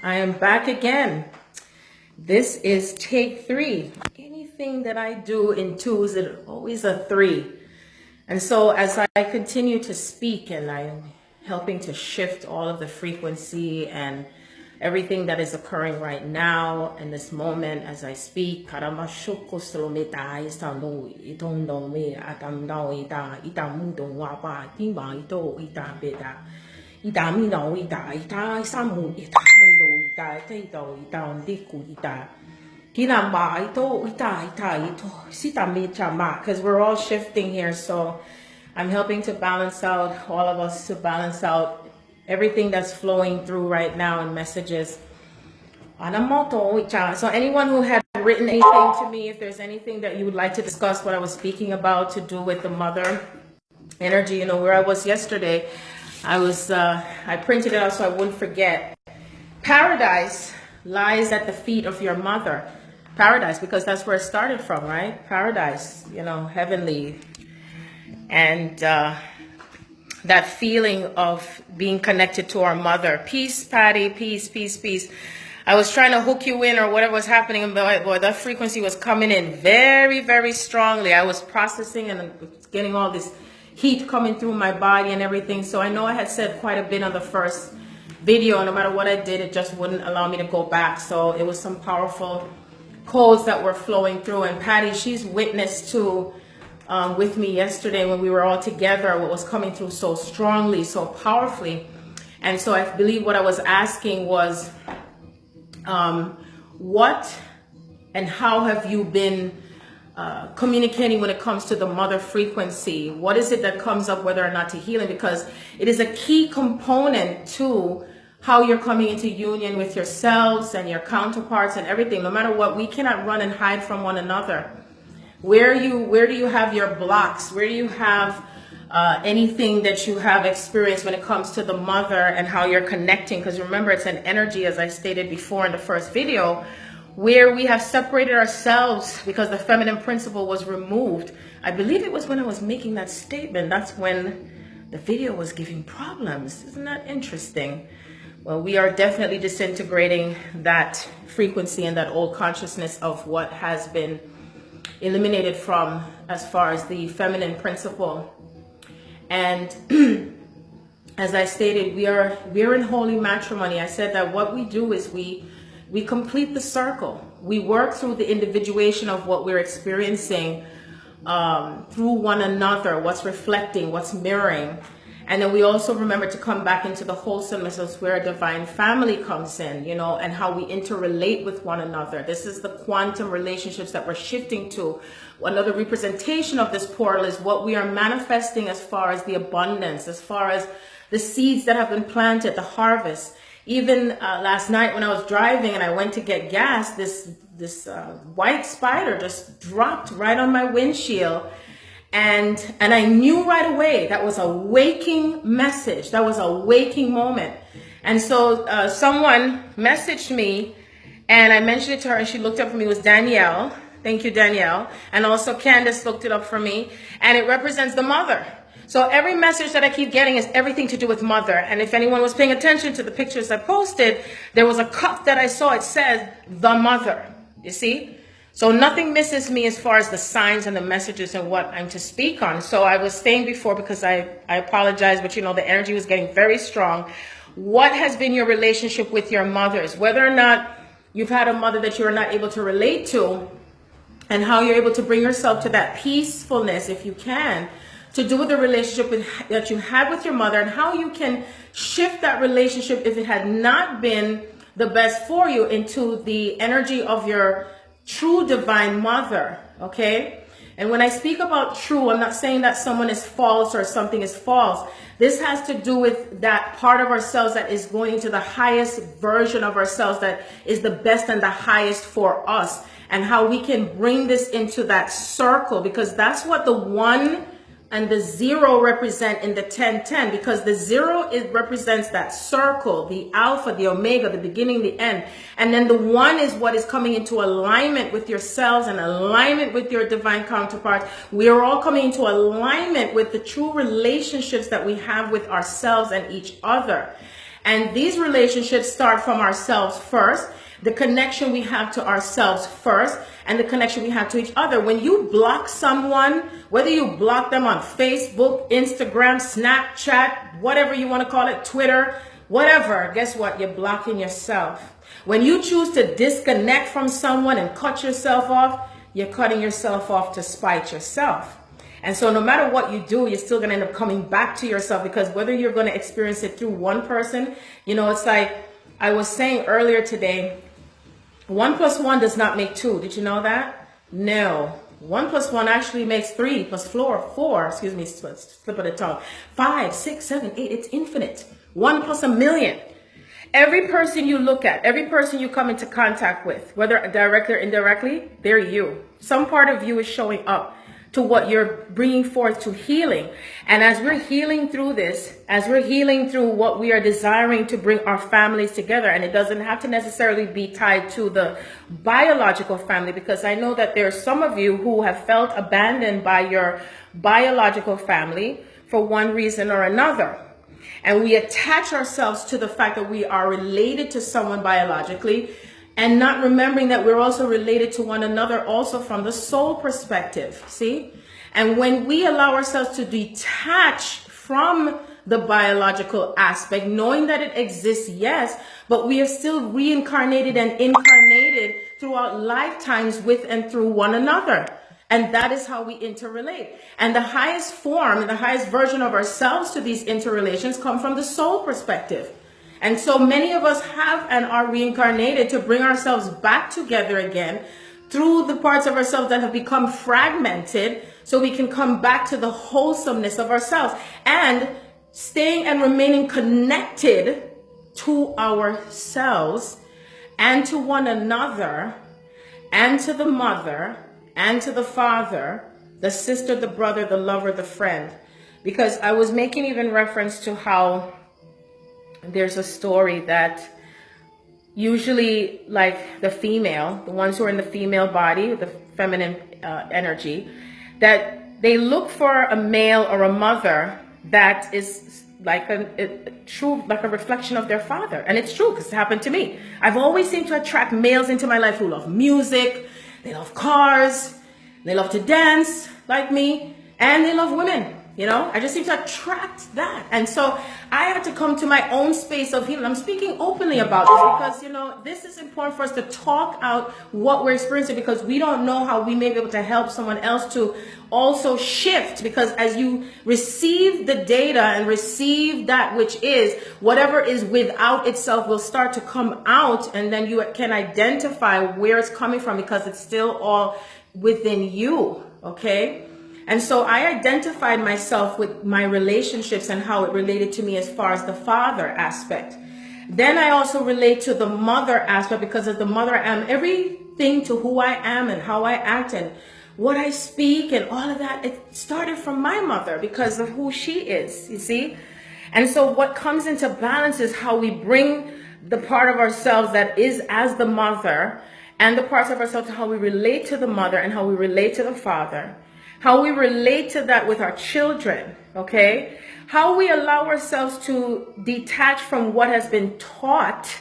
I am back again. This is take 3. Anything that I do in 2s is always a 3. And so as I continue to speak and I'm helping to shift all of the frequency and everything that is occurring right now in this moment as I speak, because we're all shifting here, so I'm helping to balance out, all of us to balance out everything that's flowing through right now in messages. So anyone who had written anything to me, if there's anything that you would like to discuss what I was speaking about to do with the mother energy, you know, where I was yesterday, I printed it out so I wouldn't forget. Paradise lies at the feet of your mother. Paradise, because that's where it started from, right? Paradise, you know, heavenly. And that feeling of being connected to our mother. Peace, Patty, peace, peace, peace. I was trying to hook you in or whatever was happening, but boy, that frequency was coming in very, very strongly. I was processing and getting all this heat coming through my body and everything. So I know I had said quite a bit on the first video. No matter what I did, it just wouldn't allow me to go back. So it was some powerful codes that were flowing through. And Patty, she's witnessed to with me yesterday when we were all together what was coming through so strongly, so powerfully. And so I believe what I was asking was, what and how have you been communicating when it comes to the mother frequency? What is it that comes up whether or not to healing? Because it is a key component to how you're coming into union with yourselves and your counterparts and everything. No matter what, we cannot run and hide from one another. Where do you have your blocks? Where do you have anything that you have experienced when it comes to the mother and how you're connecting? Because remember, it's an energy, as I stated before in the first video, where we have separated ourselves because the feminine principle was removed. I believe it was when I was making that statement. That's when the video was giving problems. Isn't that interesting? Well, we are definitely disintegrating that frequency and that old consciousness of what has been eliminated from as far as the feminine principle. And as I stated, we are in holy matrimony. I said that what we do is we complete the circle. We work through the individuation of what we're experiencing through one another, what's reflecting, what's mirroring. And then we also remember to come back into the wholesomeness of where a divine family comes in, you know, and how we interrelate with one another. This is the quantum relationships that we're shifting to. Another representation of this portal is what we are manifesting as far as the abundance, as far as the seeds that have been planted, the harvest. Even last night when I was driving and I went to get gas, this white spider just dropped right on my windshield. And I knew right away that was a waking message. That was a waking moment. And so someone messaged me and I mentioned it to her and she looked up for me. It was Danielle. Thank you, Danielle. And also Candace looked it up for me. And it represents the mother. So every message that I keep getting is everything to do with mother. And if anyone was paying attention to the pictures I posted, there was a cup that I saw. It says the mother. You see? So nothing misses me as far as the signs and the messages and what I'm to speak on. So I was saying before, because I apologize, but you know, the energy was getting very strong. What has been your relationship with your mothers? Whether or not you've had a mother that you are not able to relate to, and how you're able to bring yourself to that peacefulness, if you can, to do with the relationship that you had with your mother, and how you can shift that relationship if it had not been the best for you into the energy of your true divine mother, okay? And when I speak about true, I'm not saying that someone is false or something is false. This has to do with that part of ourselves that is going into the highest version of ourselves that is the best and the highest for us, and how we can bring this into that circle, because that's what the 1 and the 0 represent in the 10-10, because the 0 represents that circle, the alpha, the omega, the beginning, the end. And then the 1 is what is coming into alignment with yourselves and alignment with your divine counterparts. We are all coming into alignment with the true relationships that we have with ourselves and each other. And these relationships start from ourselves first, the connection we have to ourselves first, and the connection we have to each other. When you block someone, whether you block them on Facebook, Instagram, Snapchat, whatever you want to call it, Twitter, whatever, guess what? You're blocking yourself. When you choose to disconnect from someone and cut yourself off, you're cutting yourself off to spite yourself. And so no matter what you do, you're still going to end up coming back to yourself, because whether you're going to experience it through one person, you know, it's like I was saying earlier today, 1 + 1 does not make 2. Did you know that? No. 1 + 1 actually makes 3 + 4, excuse me, slip of the tongue. 5, 6, 7, 8, it's infinite. 1 + a million. Every person you look at, every person you come into contact with, whether directly or indirectly, they're you. Some part of you is showing up to what you're bringing forth to healing. And as we're healing through this, as we're healing through what we are desiring to bring our families together, and it doesn't have to necessarily be tied to the biological family, because I know that there are some of you who have felt abandoned by your biological family for one reason or another. And we attach ourselves to the fact that we are related to someone biologically, and not remembering that we're also related to one another also from the soul perspective, see? And when we allow ourselves to detach from the biological aspect, knowing that it exists, yes, but we are still reincarnated and incarnated throughout lifetimes with and through one another. And that is how we interrelate. And the highest form, the highest version of ourselves to these interrelations come from the soul perspective. And so many of us have and are reincarnated to bring ourselves back together again through the parts of ourselves that have become fragmented, so we can come back to the wholesomeness of ourselves and staying and remaining connected to ourselves and to one another and to the mother and to the father, the sister, the brother, the lover, the friend. Because I was making even reference to how there's a story that usually, like the female, the ones who are in the female body, the feminine energy, that they look for a male or a mother that is like a true, like a reflection of their father. And it's true, because it happened to me. I've always seemed to attract males into my life who love music, they love cars, they love to dance like me, and they love women. You know, I just seem to attract that. And so I had to come to my own space of healing. I'm speaking openly about this because, you know, this is important for us to talk out what we're experiencing, because we don't know how we may be able to help someone else to also shift. Because as you receive the data and receive that which is, whatever is without itself will start to come out, and then you can identify where it's coming from, because it's still all within you. Okay. And so I identified myself with my relationships and how it related to me as far as the father aspect. Then I also relate to the mother aspect, because as the mother I am, everything to who I am and how I act and what I speak and all of that, it started from my mother because of who she is, you see? And so what comes into balance is how we bring the part of ourselves that is as the mother, and the parts of ourselves, how we relate to the mother and how we relate to the father. How we relate to that with our children, okay? How we allow ourselves to detach from what has been taught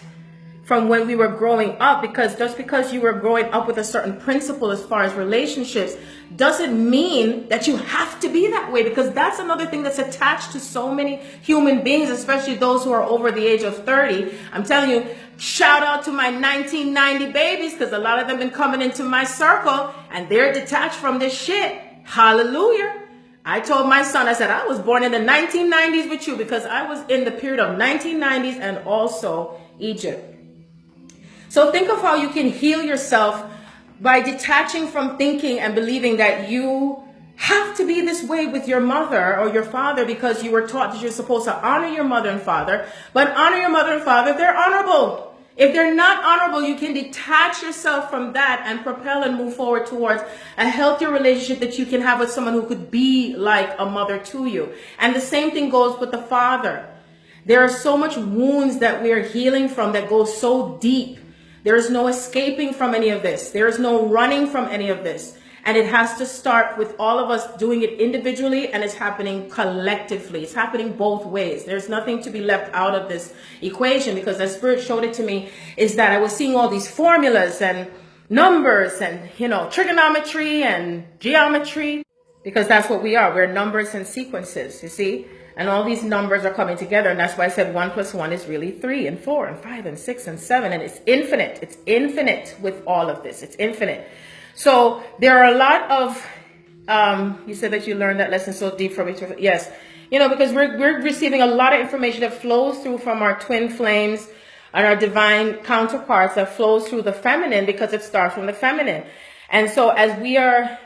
from when we were growing up, because just because you were growing up with a certain principle as far as relationships doesn't mean that you have to be that way, because that's another thing that's attached to so many human beings, especially those who are over the age of 30. I'm telling you, shout out to my 1990 babies, because a lot of them been coming into my circle and they're detached from this shit. Hallelujah. I told my son, I said, I was born in the 1990s with you, because I was in the period of 1990s and also Egypt. So think of how you can heal yourself by detaching from thinking and believing that you have to be this way with your mother or your father, because you were taught that you're supposed to honor your mother and father. But honor your mother and father, they're honorable. If they're not honorable, you can detach yourself from that and propel and move forward towards a healthier relationship that you can have with someone who could be like a mother to you. And the same thing goes with the father. There are so much wounds that we are healing from that go so deep. There is no escaping from any of this. There is no running from any of this. And it has to start with all of us doing it individually, and it's happening collectively. It's happening both ways. There's nothing to be left out of this equation, because the Spirit showed it to me is that I was seeing all these formulas and numbers and, you know, trigonometry and geometry, because that's what we are. We're numbers and sequences, you see? And all these numbers are coming together. And that's why I said 1 + 1 is really 3 and 4 and 5 and 6 and 7. And it's infinite. It's infinite with all of this. It's infinite. So there are a lot of, you said that you learned that lesson so deep from it. Yes. You know, because we're receiving a lot of information that flows through from our twin flames and our divine counterparts, that flows through the feminine, because it starts from the feminine. And so as we are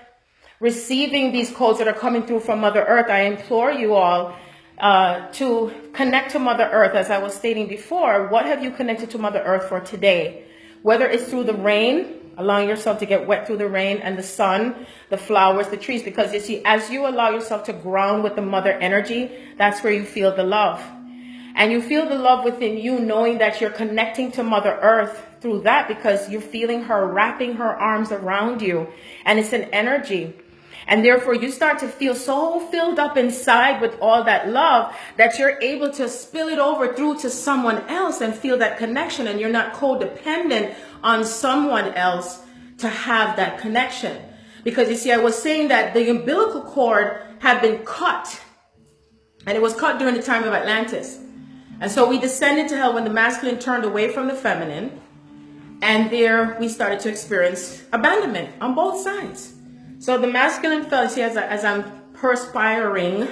receiving these codes that are coming through from Mother Earth, I implore you all to connect to Mother Earth. As I was stating before, what have you connected to Mother Earth for today? Whether it's through the rain, allowing yourself to get wet through the rain, and the sun, the flowers, the trees, because you see, as you allow yourself to ground with the mother energy, that's where you feel the love. And you feel the love within you, knowing that you're connecting to Mother Earth through that, because you're feeling her wrapping her arms around you, and it's an energy. And therefore you start to feel so filled up inside with all that love that you're able to spill it over through to someone else and feel that connection. And you're not codependent on someone else to have that connection. Because you see, I was saying that the umbilical cord had been cut, and it was cut during the time of Atlantis. And so we descended to hell when the masculine turned away from the feminine. And there we started to experience abandonment on both sides. So the masculine felt, see, as I'm perspiring,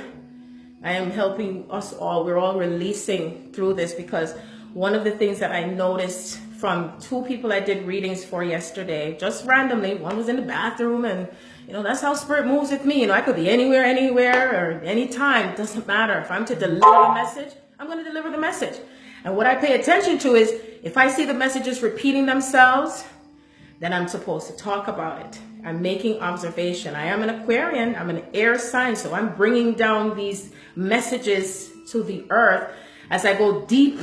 I am helping us all. We're all releasing through this, because one of the things that I noticed from 2 people I did readings for yesterday, just randomly, one was in the bathroom, and, you know, that's how Spirit moves with me. You know, I could be anywhere, or anytime. It doesn't matter. If I'm to deliver a message, I'm going to deliver the message. And what I pay attention to is, if I see the messages repeating themselves, then I'm supposed to talk about it. I'm making observation. I am an Aquarian. I'm an air sign. So I'm bringing down these messages to the earth as I go deep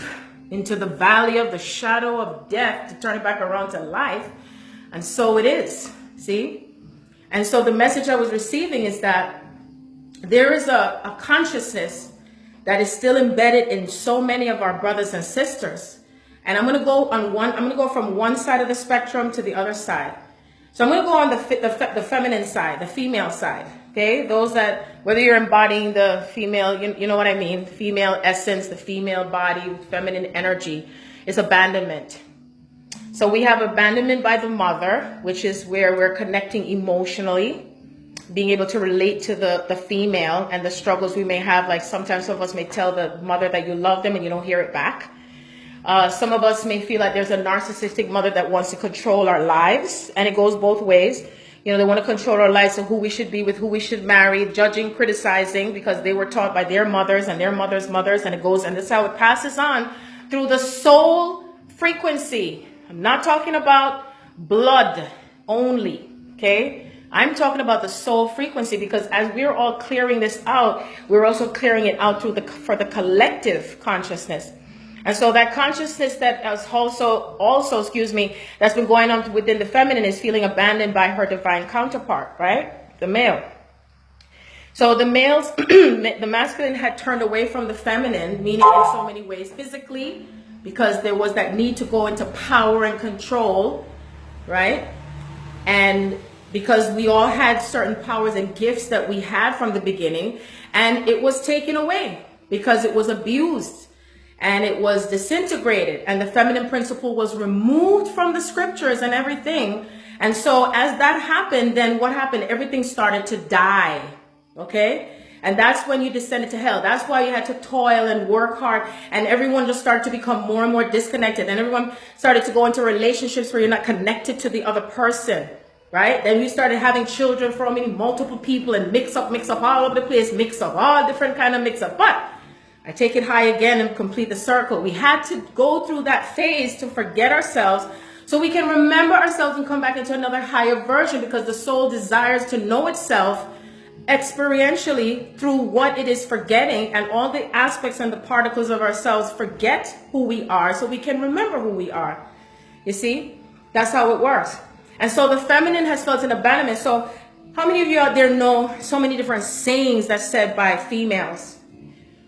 into the valley of the shadow of death to turn it back around to life. And so it is. See? And so the message I was receiving is that there is a consciousness that is still embedded in so many of our brothers and sisters. And I'm going to go from one side of the spectrum to the other side. So I'm going to go on the feminine side, the female side. Okay, those that, whether you're embodying the female, you know what I mean, the female essence, the female body, feminine energy, is abandonment. So we have abandonment by the mother, which is where we're connecting emotionally, being able to relate to the female and the struggles we may have. Like sometimes some of us may tell the mother that you love them and you don't hear it back. Some of us may feel like there's a narcissistic mother that wants to control our lives, and it goes both ways. You know, they want to control our lives, so who we should be with, who we should marry, judging, criticizing, because they were taught by their mothers and their mothers' mothers, and it goes, and that's how it passes on through the soul frequency. I'm not talking about blood only, okay? I'm talking about the soul frequency, because as we're all clearing this out, we're also clearing it out through for the collective consciousness. And so that consciousness that is also, excuse me, that's been going on within the feminine is feeling abandoned by her divine counterpart, right? The male. So the males, the masculine had turned away from the feminine, meaning in so many ways physically, because there was that need to go into power and control, right? And because we all had certain powers and gifts that we had from the beginning, and it was taken away because it was abused. And it was disintegrated, and the feminine principle was removed from the scriptures and everything. And so as that happened, then what happened? Everything started to die. Okay? And that's when you descended to hell. That's why you had to toil and work hard. And everyone just started to become more and more disconnected. And everyone started to go into relationships where you're not connected to the other person. Right? Then you started having children from multiple people and mix up all over the place, mix up, all different kind of mix up. But I take it high again and complete the circle. We had to go through that phase to forget ourselves so we can remember ourselves and come back into another higher version, because the soul desires to know itself experientially through what it is forgetting, and all the aspects and the particles of ourselves forget who we are so we can remember who we are. You see, that's how it works. And so the feminine has felt an abandonment. So How many of you out there know so many different sayings that's said by females?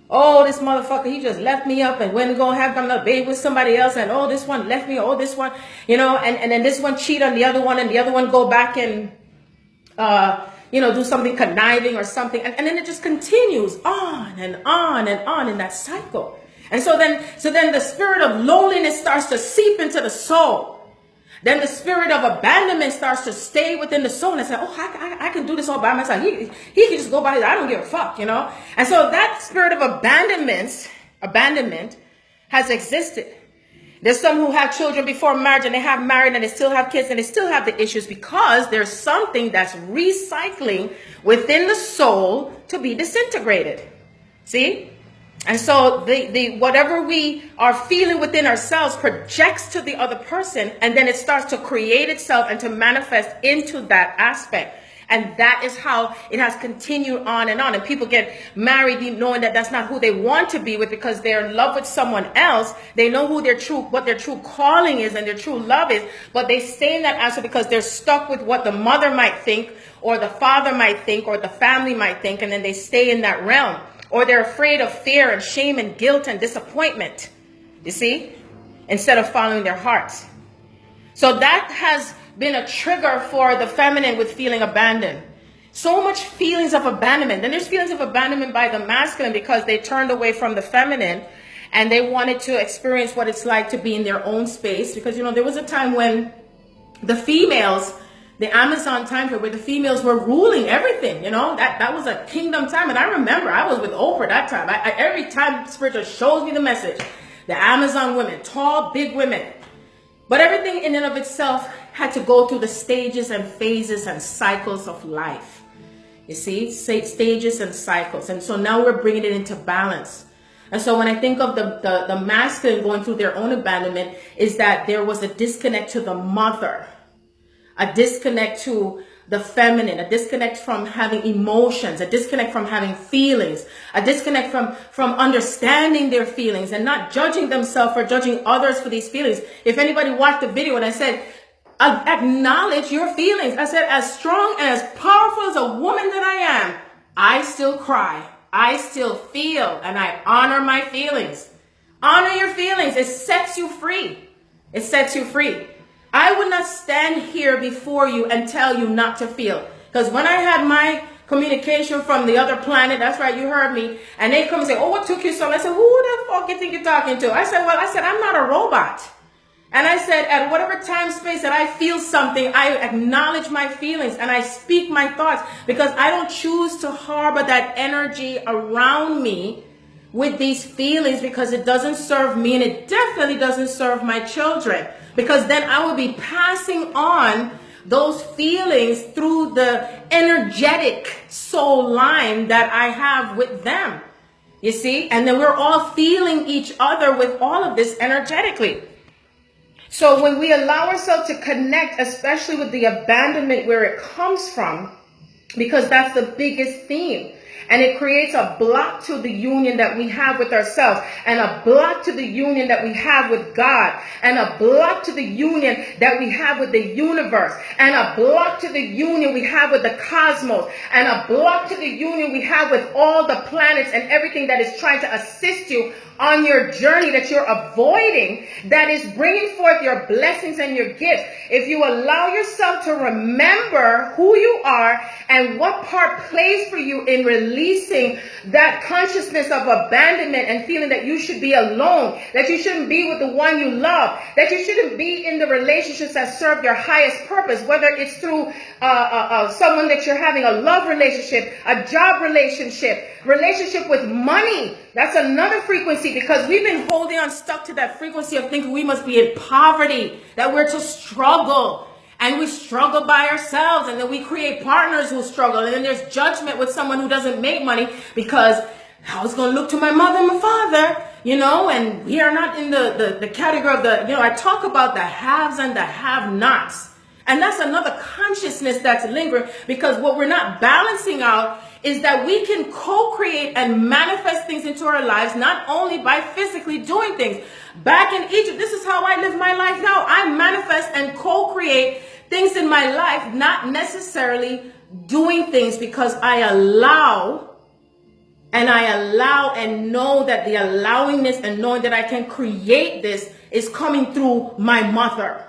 Oh, this motherfucker, he just left me up and went to go have another baby with somebody else. And oh, this one left me. Oh, this one, you know, and then this one cheat on the other one, and the other one go back and, you know, do something conniving or something. And then it just continues on and on and on in that cycle. And so then the spirit of loneliness starts to seep into the soul. Then the spirit of abandonment starts to stay within the soul and say, oh, I can do this all by myself. He can just go by his, I don't give a fuck, you know. And so that spirit of abandonment has existed. There's some who have children before marriage and they have married and they still have kids and they still have the issues because there's something that's recycling within the soul to be disintegrated. See? And so the whatever we are feeling within ourselves projects to the other person, and then it starts to create itself and to manifest into that aspect. And that is how it has continued on. And people get married knowing that that's not who they want to be with because they're in love with someone else. They know who what their true calling is and their true love is, but they stay in that answer because they're stuck with what the mother might think or the father might think or the family might think, and then they stay in that realm. Or they're afraid of fear and shame and guilt and disappointment, you see, instead of following their hearts. So that has been a trigger for the feminine with feeling abandoned. So much feelings of abandonment. Then there's feelings of abandonment by the masculine because they turned away from the feminine and they wanted to experience what it's like to be in their own space. Because, you know, there was a time when the females, the Amazon time period, where the females were ruling everything, you know, that was a kingdom time. And I remember I was with Oprah that time. Every time Spiritual shows me the message, the Amazon women, tall, big women. But everything in and of itself had to go through the stages and phases and cycles of life. You see, stages and cycles. And so now we're bringing it into balance. And so when I think of the masculine going through their own abandonment, is that there was a disconnect to the mother. A disconnect to the feminine, a disconnect from having emotions, a disconnect from having feelings, a disconnect from understanding their feelings and not judging themselves or judging others for these feelings. If anybody watched the video and I said, acknowledge your feelings. I said, as strong and as powerful as a woman that I am, I still cry. I still feel, and I honor my feelings. Honor your feelings. It sets you free. It sets you free. I would not stand here before you and tell you not to feel. Because when I had my communication from the other planet, that's right, you heard me, and they come and say, oh, what took you so long? I said, who the fuck you think you're talking to? I said, I'm not a robot. And I said, at whatever time, space that I feel something, I acknowledge my feelings and I speak my thoughts because I don't choose to harbor that energy around me with these feelings because it doesn't serve me and it definitely doesn't serve my children. Because then I will be passing on those feelings through the energetic soul line that I have with them. You see? And then we're all feeling each other with all of this energetically. So when we allow ourselves to connect, especially with the abandonment where it comes from, because that's the biggest theme. And it creates a block to the union that we have with ourselves, and a block to the union that we have with God, and a block to the union that we have with the universe, and a block to the union we have with the cosmos, and a block to the union we have with all the planets and everything that is trying to assist you on your journey that you're avoiding, that is bringing forth your blessings and your gifts. If you allow yourself to remember who you are and what part plays for you in releasing that consciousness of abandonment and feeling that you should be alone, that you shouldn't be with the one you love, that you shouldn't be in the relationships that serve your highest purpose, whether it's through someone that you're having a love relationship, a job relationship with money. That's another frequency, because we've been holding on stuck to that frequency of thinking we must be in poverty, that we're to struggle. And we struggle by ourselves, and then we create partners who struggle, and then there's judgment with someone who doesn't make money because I was going to look to my mother and my father, you know, and we are not in the category of the, you know, I talk about the haves and the have-nots. And that's another consciousness that's lingering, because what we're not balancing out is that we can co-create and manifest things into our lives, not only by physically doing things. Back in Egypt, this is how I live my life now. I manifest and co-create things things in my life, not necessarily doing things because I allow and know that the allowingness and knowing that I can create this is coming through my mother.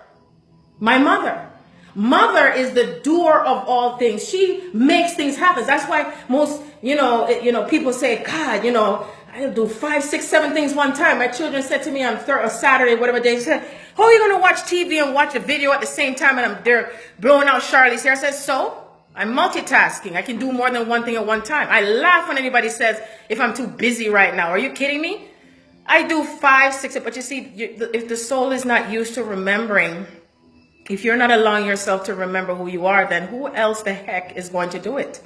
My mother. Mother is the doer of all things. She makes things happen. That's why most, people say, God, I'll do 5, 6, 7 things one time. My children said to me on Saturday, whatever day, said, how are you going to watch TV and watch a video at the same time? And I'm there blowing out Charlie's hair. I said, so? I'm multitasking. I can do more than one thing at one time. I laugh when anybody says, if I'm too busy right now. Are you kidding me? I do 5, 6, but you see, if the soul is not used to remembering, if you're not allowing yourself to remember who you are, then who else the heck is going to do it?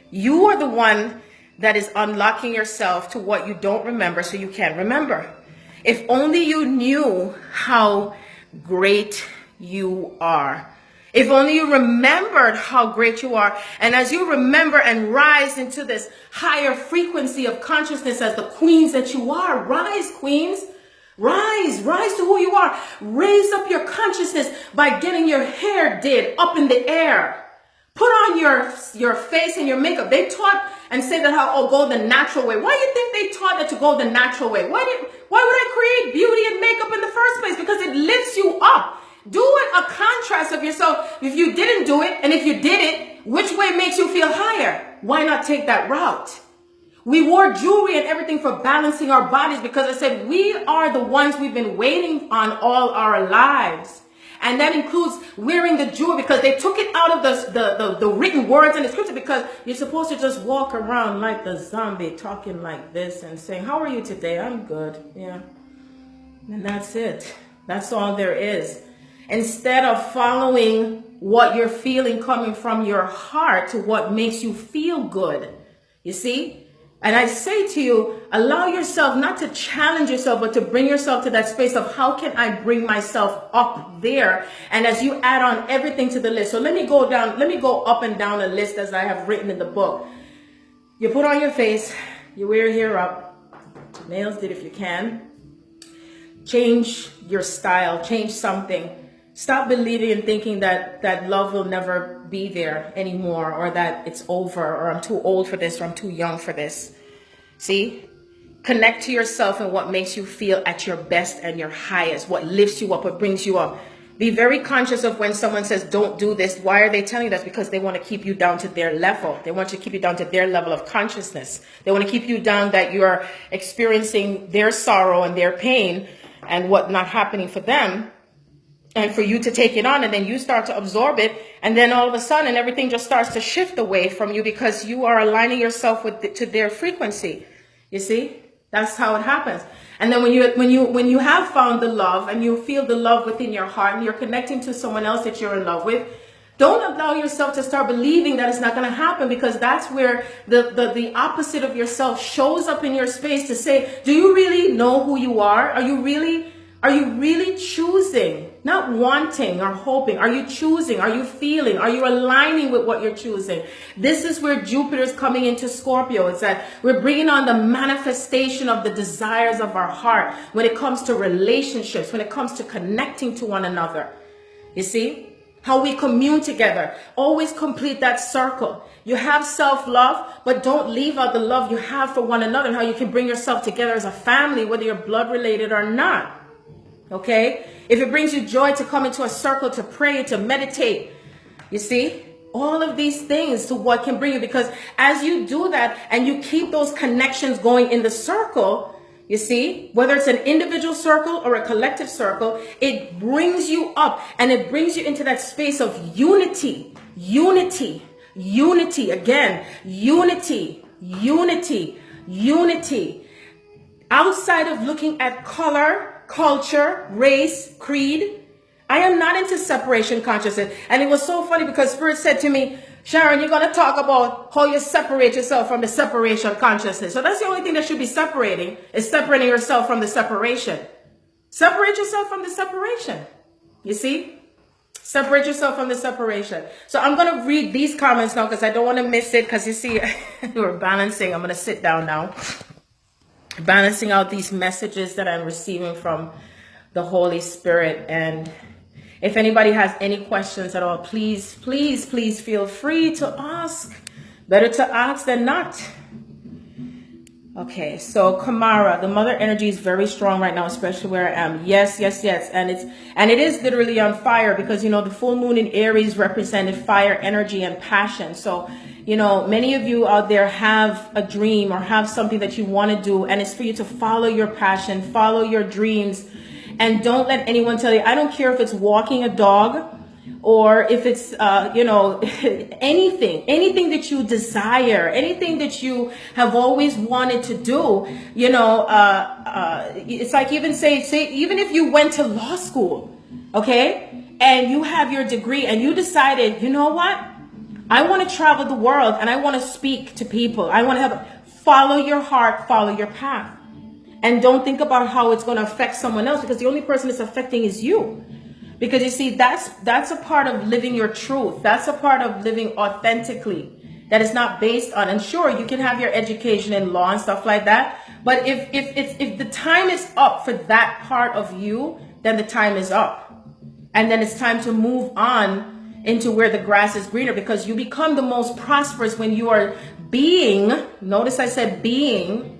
You are the one that is unlocking yourself to what you don't remember so you can remember. If only you knew how great you are. If only you remembered how great you are. And as you remember and rise into this higher frequency of consciousness as the queens that you are, rise, queens. Rise to who you are. Raise up your consciousness by getting your hair did up in the air. Put on your face and your makeup. They taught and say that go the natural way. Why do you think they taught that to go the natural way? Why would I create beauty and makeup in the first place? Because it lifts you up. Do it a contrast of yourself. If you didn't do it, and if you did it, which way makes you feel higher? Why not take that route? We wore jewelry and everything for balancing our bodies because I said we are the ones we've been waiting on all our lives. And that includes wearing the jewelry because they took it out of the written words in the scripture because you're supposed to just walk around like the zombie talking like this and saying, how are you today? I'm good. Yeah. And that's it. That's all there is. Instead of following what you're feeling coming from your heart to what makes you feel good. You see? And I say to you, allow yourself not to challenge yourself, but to bring yourself to that space of how can I bring myself up there? And as you add on everything to the list. So let me go up and down the list as I have written in the book. You put on your face, you wear your hair up, nails did if you can. Change your style, change something. Stop believing and thinking that love will never be there anymore, or that it's over, or I'm too old for this, or I'm too young for this. See? Connect to yourself and what makes you feel at your best and your highest, what lifts you up, what brings you up. Be very conscious of when someone says, don't do this. Why are they telling you that? Because they want to keep you down to their level. They want to keep you down to their level of consciousness. They want to keep you down that you are experiencing their sorrow and their pain and what not happening for them. And for you to take it on, and then you start to absorb it, and then all of a sudden everything just starts to shift away from you because you are aligning yourself to their frequency. You see, that's how it happens. And then when you have found the love and you feel the love within your heart and you're connecting to someone else that you're in love with, don't allow yourself to start believing that it's not going to happen, because that's where the opposite of yourself shows up in your space to say, do you really know who you are? Are you really choosing? Not wanting or hoping. Are you choosing? Are you feeling? Are you aligning with what you're choosing? This is where Jupiter is coming into Scorpio. It's that we're bringing on the manifestation of the desires of our heart when it comes to relationships, when it comes to connecting to one another. You see? How we commune together. Always complete that circle. You have self-love, but don't leave out the love you have for one another and how you can bring yourself together as a family, whether you're blood related or not. Okay? If it brings you joy to come into a circle, to pray, to meditate, you see, all of these things to what can bring you, because as you do that and you keep those connections going in the circle, you see, whether it's an individual circle or a collective circle, it brings you up and it brings you into that space of unity, unity, unity, again, unity, unity, unity. Outside of looking at color, culture, race, creed, I am not into separation consciousness. And it was so funny because Spirit said to me, Sharon, you're going to talk about how you separate yourself from the separation consciousness. So that's the only thing that should be separating, is separating yourself from the separation. Separate yourself from the separation. You see? Separate yourself from the separation. So I'm going to read these comments now because I don't want to miss it, because you see, we're balancing. I'm going to sit down now. Balancing out these messages that I'm receiving from the Holy Spirit. And If anybody has any questions at all, please, please, please feel free to ask. Better to ask than not. Okay, so Kamara, the mother energy is very strong right now, especially where I am. Yes, yes, yes. And it is literally on fire because, you know, the full moon in Aries represented fire, energy, and passion. So, you know, many of you out there have a dream or have something that you want to do, and it's for you to follow your passion, follow your dreams, and don't let anyone tell you. I don't care if it's walking a dog, or if it's, you know, anything that you desire, anything that you have always wanted to do, you know, it's like even say, even if you went to law school, okay, and you have your degree and you decided, you know what, I want to travel the world and I want to speak to people. I want to follow your heart, follow your path. And don't think about how it's going to affect someone else, because the only person it's affecting is you. Because you see, that's a part of living your truth. That's a part of living authentically. That is not based on, and sure, you can have your education in law and stuff like that. But if the time is up for that part of you, then the time is up. And then it's time to move on into where the grass is greener, because you become the most prosperous when you are being, notice I said being,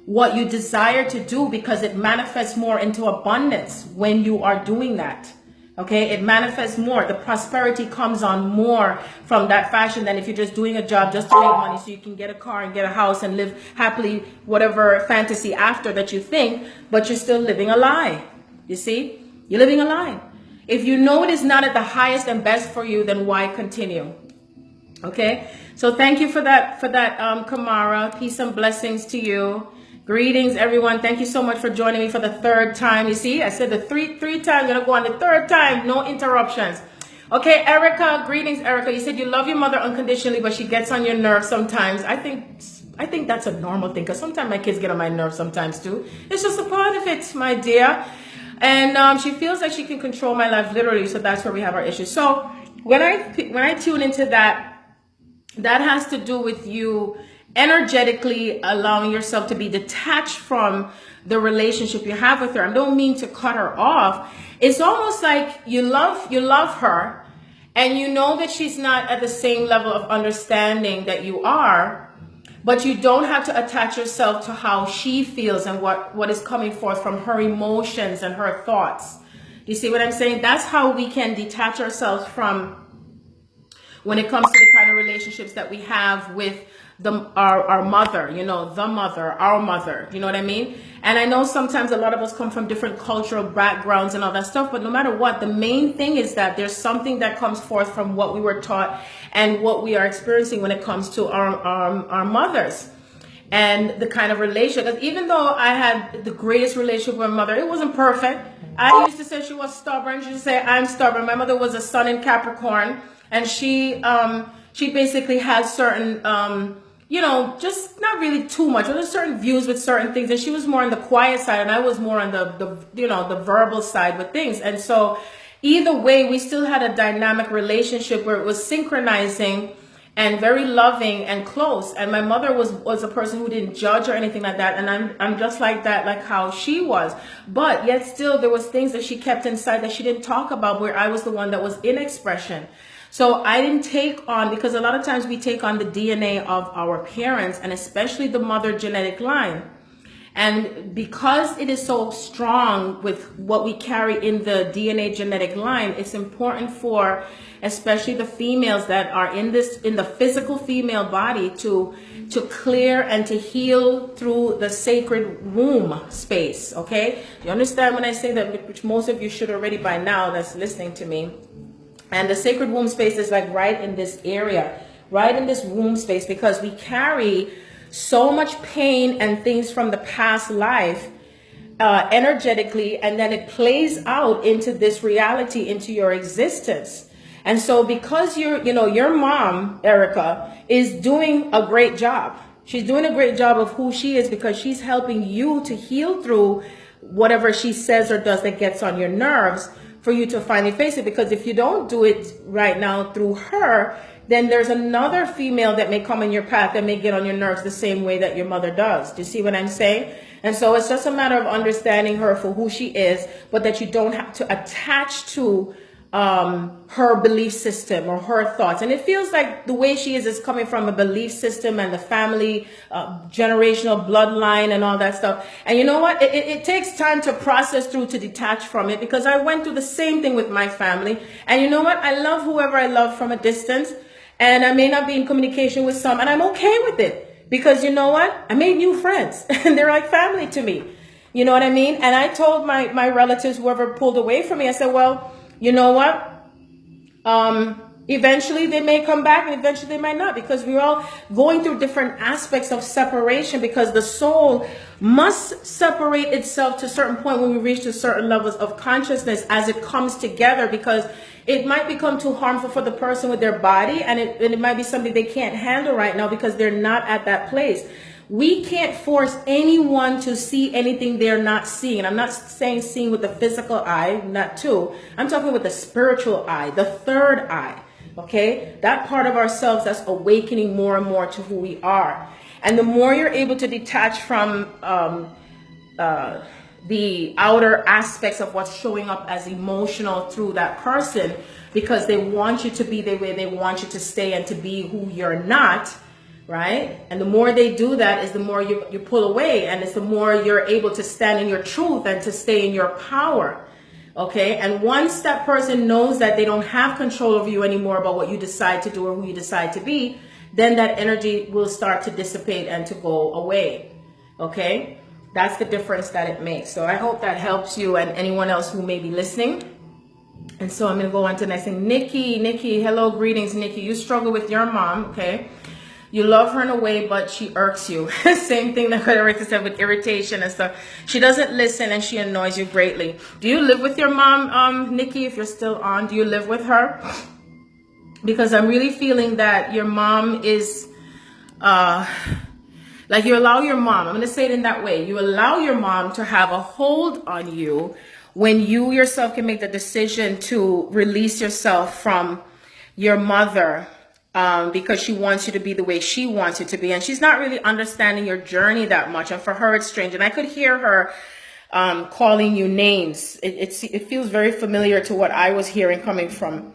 what you desire to do, because it manifests more into abundance when you are doing that. Okay, it manifests more. The prosperity comes on more from that fashion than if you're just doing a job just to make money so you can get a car and get a house and live happily, whatever fantasy after that you think, but you're still living a lie. You see, you're living a lie. If you know it is not at the highest and best for you, then why continue? Okay, so thank you for that, Kamara. Peace and blessings to you. Greetings, everyone. Thank you so much for joining me for the third time. You see, I said the three times. I'm going to go on the third time. No interruptions. Okay, Erica. Greetings, Erica. You said you love your mother unconditionally, but she gets on your nerves sometimes. I think that's a normal thing, because sometimes my kids get on my nerves sometimes too. It's just a part of it, my dear. And she feels like she can control my life literally, so that's where we have our issues. So when I tune into that, that has to do with you energetically allowing yourself to be detached from the relationship you have with her. I don't mean to cut her off. It's almost like you love her, and you know that she's not at the same level of understanding that you are, but you don't have to attach yourself to how she feels and what is coming forth from her emotions and her thoughts. You see what I'm saying? That's how we can detach ourselves from, when it comes to the kind of relationships that we have with our mother, you know, the mother, our mother, you know what I mean? And I know sometimes a lot of us come from different cultural backgrounds and all that stuff, but no matter what, the main thing is that there's something that comes forth from what we were taught and what we are experiencing when it comes to our mothers and the kind of relationship. Because even though I had the greatest relationship with my mother, it wasn't perfect. I used to say she was stubborn. She used to say I'm stubborn. My mother was a sun in Capricorn, and she basically had certain you know, just not really too much. There were certain views with certain things, and she was more on the quiet side, and I was more on the you know, the verbal side with things. And so either way, we still had a dynamic relationship where it was synchronizing and very loving and close. And my mother was a person who didn't judge or anything like that, and I'm just like that, like how she was. But yet still there was things that she kept inside that she didn't talk about, where I was the one that was in expression. So I didn't take on, because a lot of times we take on the DNA of our parents, and especially the mother genetic line. And because it is so strong with what we carry in the DNA genetic line, it's important for especially the females that are in the physical female body to clear and to heal through the sacred womb space. Okay, you understand when I say that, which most of you should already by now that's listening to me. And the sacred womb space is like right in this area, right in this womb space, because we carry so much pain and things from the past life energetically, and then it plays out into this reality, into your existence. And so because your mom, Erica, is doing a great job. She's doing a great job of who she is, because she's helping you to heal through whatever she says or does that gets on your nerves, for you to finally face it. Because if you don't do it right now through her, then there's another female that may come in your path that may get on your nerves the same way that your mother does. Do you see what I'm saying? And so it's just a matter of understanding her for who she is, but that you don't have to attach to her belief system or her thoughts. And it feels like the way she is coming from a belief system and the family, generational bloodline and all that stuff. And you know what? It takes time to process through, to detach from it, because I went through the same thing with my family. And you know what? I love whoever I love from a distance. And I may not be in communication with some, and I'm okay with it, because you know what? I made new friends and they're like family to me. You know what I mean? And I told my relatives, whoever pulled away from me, I said, well, you know what? Eventually they may come back, and eventually they might not, because we're all going through different aspects of separation, because the soul must separate itself to a certain point when we reach to certain levels of consciousness as it comes together, because it might become too harmful for the person with their body, and it might be something they can't handle right now because they're not at that place. We can't force anyone to see anything they're not seeing. And I'm not saying seeing with the physical eye, not two. I'm talking with the spiritual eye, the third eye, okay? That part of ourselves that's awakening more and more to who we are. And the more you're able to detach from the outer aspects of what's showing up as emotional through that person, because they want you to be the way they want you to stay and to be who you're not, right? And the more they do that is the more you pull away, and it's the more you're able to stand in your truth and to stay in your power, okay? And once that person knows that they don't have control over you anymore about what you decide to do or who you decide to be, then that energy will start to dissipate and to go away, okay? That's the difference that it makes. So I hope that helps you and anyone else who may be listening. And so I'm going to go on to the next thing. Nikki, hello, greetings, Nikki. You struggle with your mom, okay? You love her in a way, but she irks you. Same thing that Erica said with irritation and stuff. She doesn't listen and she annoys you greatly. Do you live with your mom, Nikki, if you're still on? Do you live with her? Because I'm really feeling that your mom is, like you allow your mom, I'm going to say it in that way. You allow your mom to have a hold on you when you yourself can make the decision to release yourself from your mother. Because she wants you to be the way she wants you to be. And she's not really understanding your journey that much. And for her, it's strange. And I could hear her calling you names. It feels very familiar to what I was hearing coming from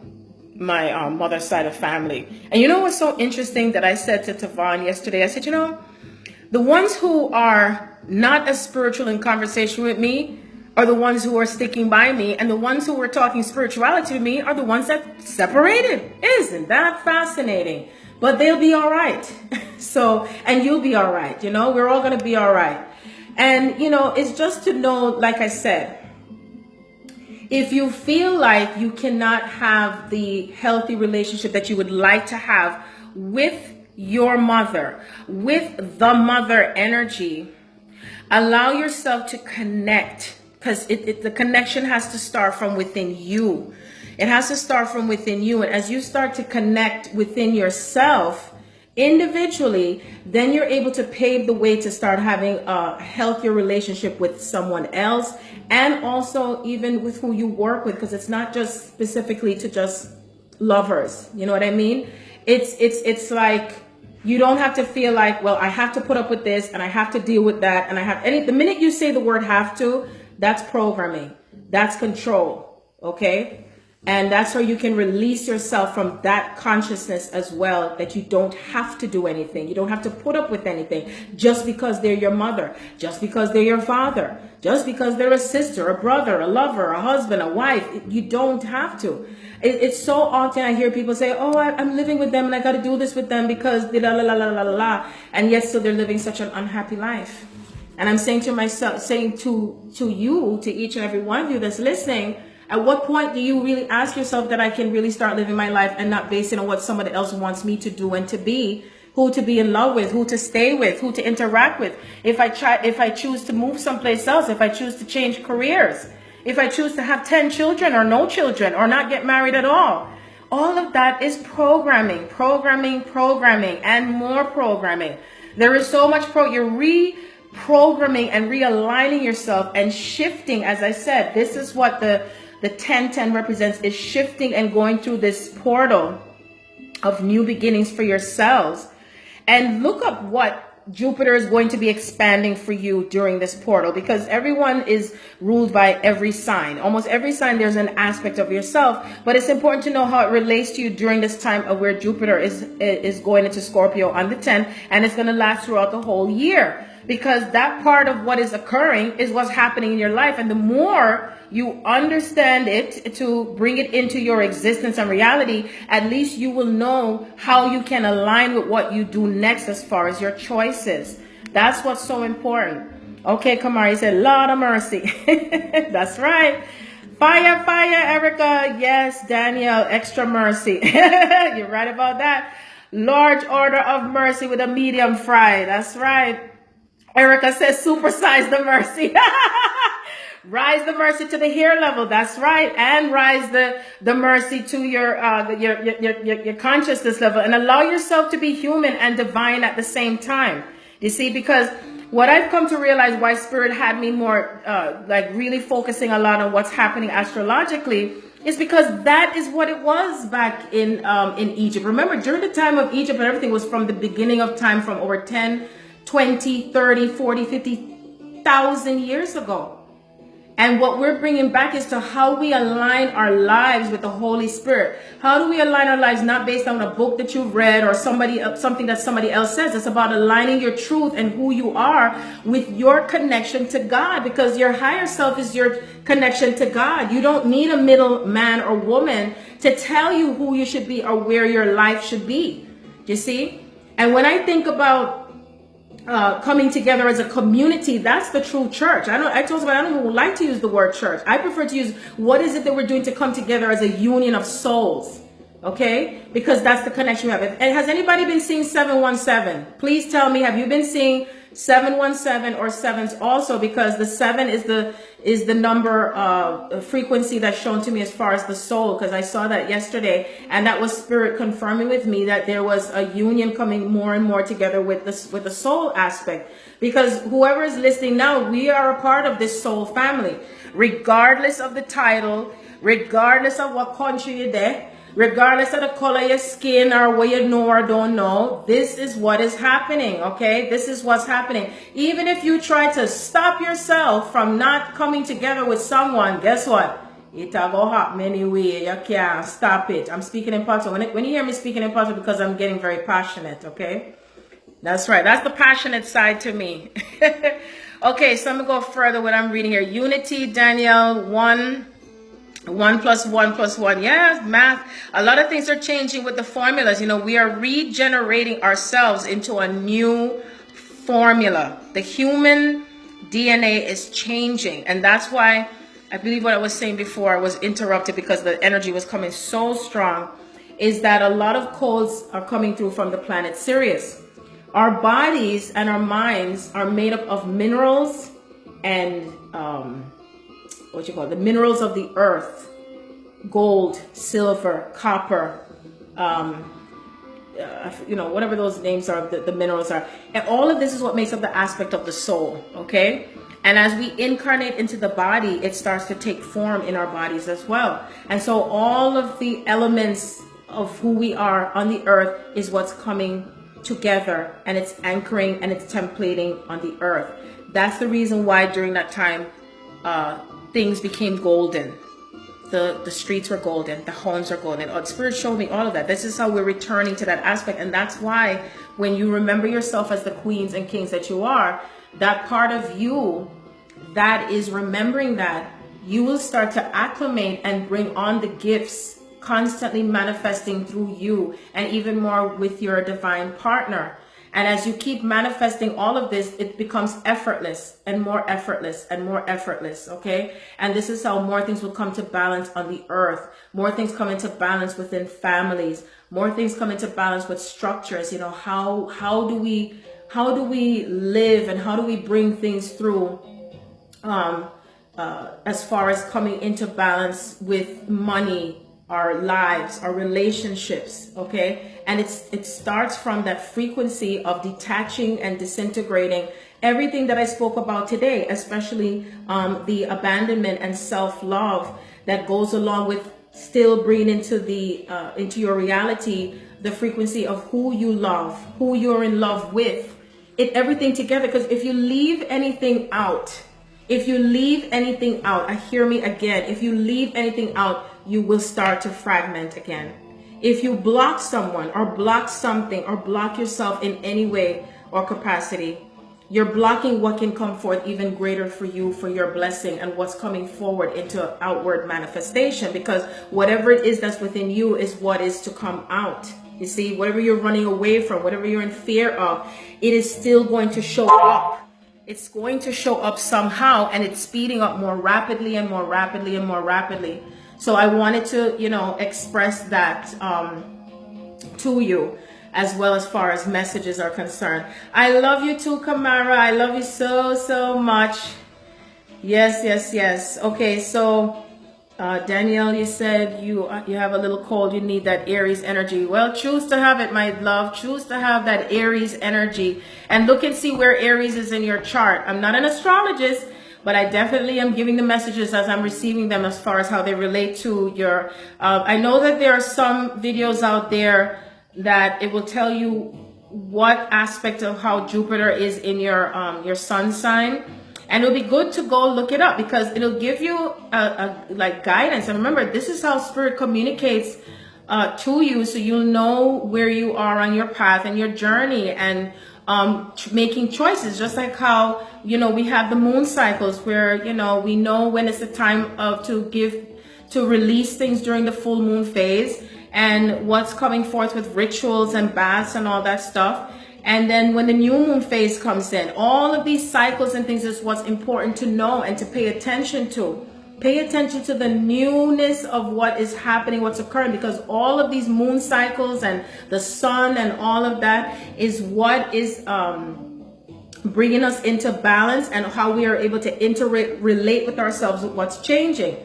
my mother's side of family. And you know what's so interesting that I said to Tavon yesterday? I said, you know, the ones who are not as spiritual in conversation with me are the ones who are sticking by me, and the ones who were talking spirituality to me are the ones that separated. Isn't that fascinating? But they'll be all right. So, and you'll be all right. You know, we're all going to be all right. And, you know, it's just to know, like I said, if you feel like you cannot have the healthy relationship that you would like to have with your mother, with the mother energy, allow yourself to connect. Because the connection has to start from within you. It has to start from within you. And as you start to connect within yourself individually, then you're able to pave the way to start having a healthier relationship with someone else, and also even with who you work with, because it's not just specifically to just lovers. You know what I mean? It's like you don't have to feel like, well, I have to put up with this and I have to deal with that, and the minute you say the word have to, that's programming. That's control. Okay? And that's where you can release yourself from that consciousness as well, that you don't have to do anything. You don't have to put up with anything just because they're your mother, just because they're your father, just because they're a sister, a brother, a lover, a husband, a wife. You don't have to. It's so often I hear people say, oh, I'm living with them and I got to do this with them because la la la la la la, and yet still they're living such an unhappy life. And I'm saying to myself, saying to you, to each and every one of you that's listening, at what point do you really ask yourself that I can really start living my life and not based it on what somebody else wants me to do and to be, who to be in love with, who to stay with, who to interact with? If I choose to move someplace else, if I choose to change careers, if I choose to have 10 children or no children or not get married at all of that is programming, and more programming. There is so much you're reprogramming and realigning yourself and shifting. As I said, this is what the 1010 represents, is shifting and going through this portal of new beginnings for yourselves. And look up what Jupiter is going to be expanding for you during this portal, because everyone is ruled by every sign. Almost every sign there's an aspect of yourself, but it's important to know how it relates to you during this time of where Jupiter is going into Scorpio on the 10th, and it's going to last throughout the whole year, because that part of what is occurring is what's happening in your life. And the more you understand it to bring it into your existence and reality, at least you will know how you can align with what you do next as far as your choices. That's what's so important. Okay, Kamari said, Lord of mercy. That's right. Fire, fire, Erica. Yes, Danielle, extra mercy. You're right about that. Large order of mercy with a medium fry. That's right. Erica says, supersize the mercy. Rise the mercy to the hair level. That's right. And rise the mercy to your consciousness level, and allow yourself to be human and divine at the same time. You see, because what I've come to realize, why Spirit had me more like really focusing a lot on what's happening astrologically, is because that is what it was back in Egypt. Remember, during the time of Egypt, and everything was from the beginning of time, from over 10, 20, 30, 40, 50,000 years ago. And what we're bringing back is to how we align our lives with the Holy Spirit. How do we align our lives, not based on a book that you've read or something that somebody else says. It's about aligning your truth and who you are with your connection to God, because your higher self is your connection to God. You don't need a middle man or woman to tell you who you should be or where your life should be. You see? And when I think about coming together as a community, that's the true church. I told somebody I don't even like to use the word church. I prefer to use, what is it that we're doing to come together as a union of souls? Okay, because that's the connection we have. And has anybody been seeing 717? Please tell me, have you been seeing 717 or sevens also? Because the 7 is the number frequency that's shown to me as far as the soul, because I saw that yesterday, and that was Spirit confirming with me that there was a union coming more and more together with the soul aspect. Because whoever is listening now, we are a part of this soul family, regardless of the title, regardless of what country you're there, regardless of the color of your skin or what you know or don't know. This is what is happening. Okay, this is what's happening. Even if you try to stop yourself from not coming together with someone, guess what? It'll go happen anyway. You can't stop it. I'm speaking in part. When you hear me speaking in part, because I'm getting very passionate. Okay, that's right. That's the passionate side to me. Okay, so I'm gonna go further. What I'm reading here: Unity, Danielle 1 plus 1 plus 1. Yes, math. A lot of things are changing with the formulas. You know, we are regenerating ourselves into a new formula. The human DNA is changing. And that's why I believe what I was saying before was interrupted, because the energy was coming so strong, is that a lot of codes are coming through from the planet Sirius. Our bodies and our minds are made up of minerals and the minerals of the earth: gold, silver, copper, whatever those names are, the minerals are. And all of this is what makes up the aspect of the soul. Okay, and as we incarnate into the body, it starts to take form in our bodies as well. And so all of the elements of who we are on the earth is what's coming together, and it's anchoring and it's templating on the earth. That's the reason why during that time things became golden. The streets were golden, the homes are golden. Spirit showed me all of that. This is how we're returning to that aspect. And that's why when you remember yourself as the queens and kings that you are, that part of you that is remembering that, you will start to acclimate and bring on the gifts constantly manifesting through you, and even more with your divine partner. And as you keep manifesting all of this, it becomes effortless and more effortless and more effortless, okay? And this is how more things will come to balance on the earth. More things come into balance within families. More things come into balance with structures. You know, how do we live, and how do we bring things through as far as coming into balance with money, our lives, our relationships, okay? And it starts from that frequency of detaching and disintegrating everything that I spoke about today, especially the abandonment and self-love that goes along with still bringing into your reality the frequency of who you love, who you're in love with, everything together. Because if you leave anything out, hear me again, if you leave anything out, you will start to fragment again. If you block someone or block something or block yourself in any way or capacity, you're blocking what can come forth even greater for you, for your blessing and what's coming forward into outward manifestation. Because whatever it is that's within you is what is to come out. You see, whatever you're running away from, whatever you're in fear of, it is still going to show up. It's going to show up somehow, and it's speeding up more rapidly and more rapidly and more rapidly. So I wanted to, you know, express that to you, as well as far as messages are concerned. I love you too, Kamara. I love you so, so much. Yes, yes, yes. Okay, so Danielle, you said you have a little cold. You need that Aries energy. Well, choose to have it, my love. Choose to have that Aries energy. And look and see where Aries is in your chart. I'm not an astrologist, but I definitely am giving the messages as I'm receiving them as far as how they relate to your... I know that there are some videos out there that it will tell you what aspect of how Jupiter is in your sun sign, and it'll be good to go look it up, because it'll give you like guidance. And remember, this is how spirit communicates to you, so you'll know where you are on your path and your journey, and making choices. Just like how, you know, we have the moon cycles where, you know, we know when it's the time to release things during the full moon phase, and what's coming forth with rituals and baths and all that stuff. And then when the new moon phase comes in, all of these cycles and things is what's important to know and to pay attention to. Pay attention to the newness of what is happening, what's occurring, because all of these moon cycles and the sun and all of that is what is bringing us into balance, and how we are able to relate with ourselves with what's changing.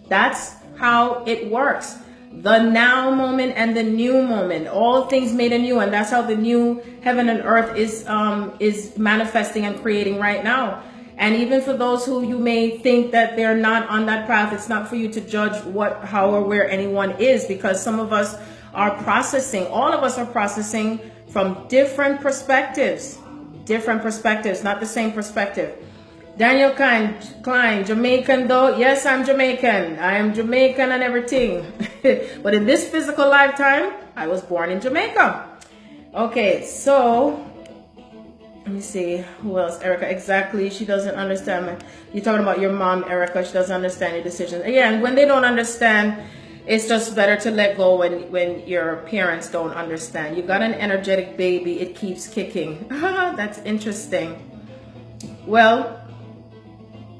That's how it works. The now moment and the new moment, all things made anew, and that's how the new heaven and earth is manifesting and creating right now. And even for those who you may think that they're not on that path, it's not for you to judge what, how, or where anyone is, because some of us are processing, all of us are processing from different perspectives, not the same perspective. Daniel Klein, Jamaican though? Yes, I'm Jamaican. I am Jamaican and everything. But in this physical lifetime, I was born in Jamaica. Okay, so let me see. Who else? Erica, exactly. She doesn't understand. You're talking about your mom, Erica. She doesn't understand your decisions. Yeah, and when they don't understand, it's just better to let go when your parents don't understand. You got an energetic baby. It keeps kicking. That's interesting. Well,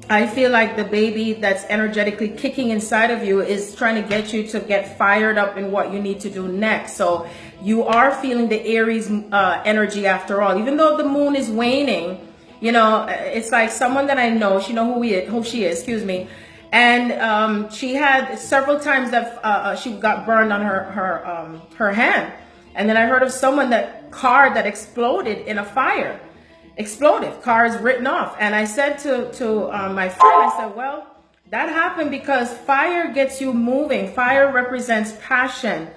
I feel like the baby that's energetically kicking inside of you is trying to get you to get fired up in what you need to do next. So you are feeling the Aries energy after all. Even though the moon is waning, you know, it's like someone that I know, she know who she is, excuse me. And she had several times that she got burned on her hand. And then I heard of someone car that exploded in a fire. Exploded, cars written off. And I said to my friend, I said, well, that happened because fire gets you moving. Fire represents passion.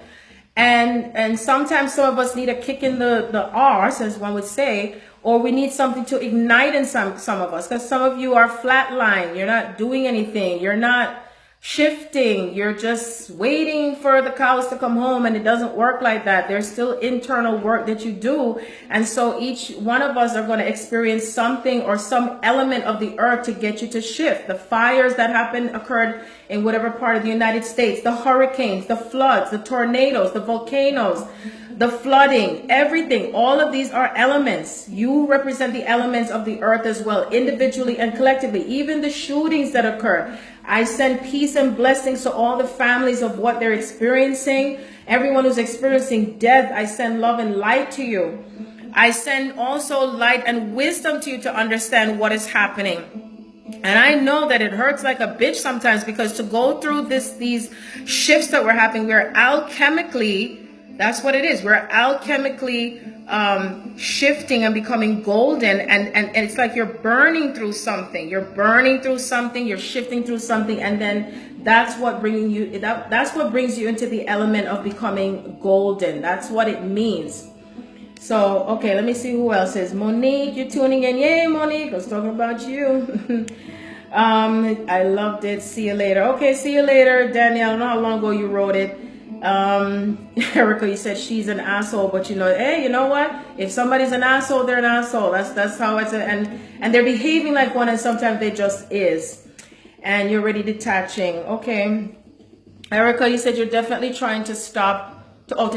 And sometimes some of us need a kick in the arse, as one would say, or we need something to ignite in some of us, because some of you are flatline. You're not doing anything. You're not shifting. You're just waiting for the cows to come home, and it doesn't work like that. There's still internal work that you do. And so each one of us are going to experience something or some element of the earth to get you to shift. The fires that occurred in whatever part of the United States, the hurricanes, the floods, the tornadoes, the volcanoes, the flooding, everything, all of these are elements. You represent the elements of the earth as well, individually and collectively. Even the shootings that occur, I send peace and blessings to all the families of what they're experiencing. Everyone who's experiencing death, I send love and light to you. I send also light and wisdom to you to understand what is happening. And I know that it hurts like a bitch sometimes, because to go through these shifts that we're having, we're alchemically, that's what it is. We're alchemically shifting and becoming golden, and it's like you're burning through something. You're burning through something. You're shifting through something, and then that's what brings you into the element of becoming golden. That's what it means. So, okay, let me see who else is. Monique, you're tuning in. Yay, Monique. I was talking about you. I loved it. See you later. Okay, see you later, Danielle. I don't know how long ago you wrote it. Erica, you said she's an asshole, but you know, hey, you know what? If somebody's an asshole, they're an asshole. That's how it's and they're behaving like one, and sometimes they just is. And you're already detaching. Okay. Erica, you said you're definitely trying to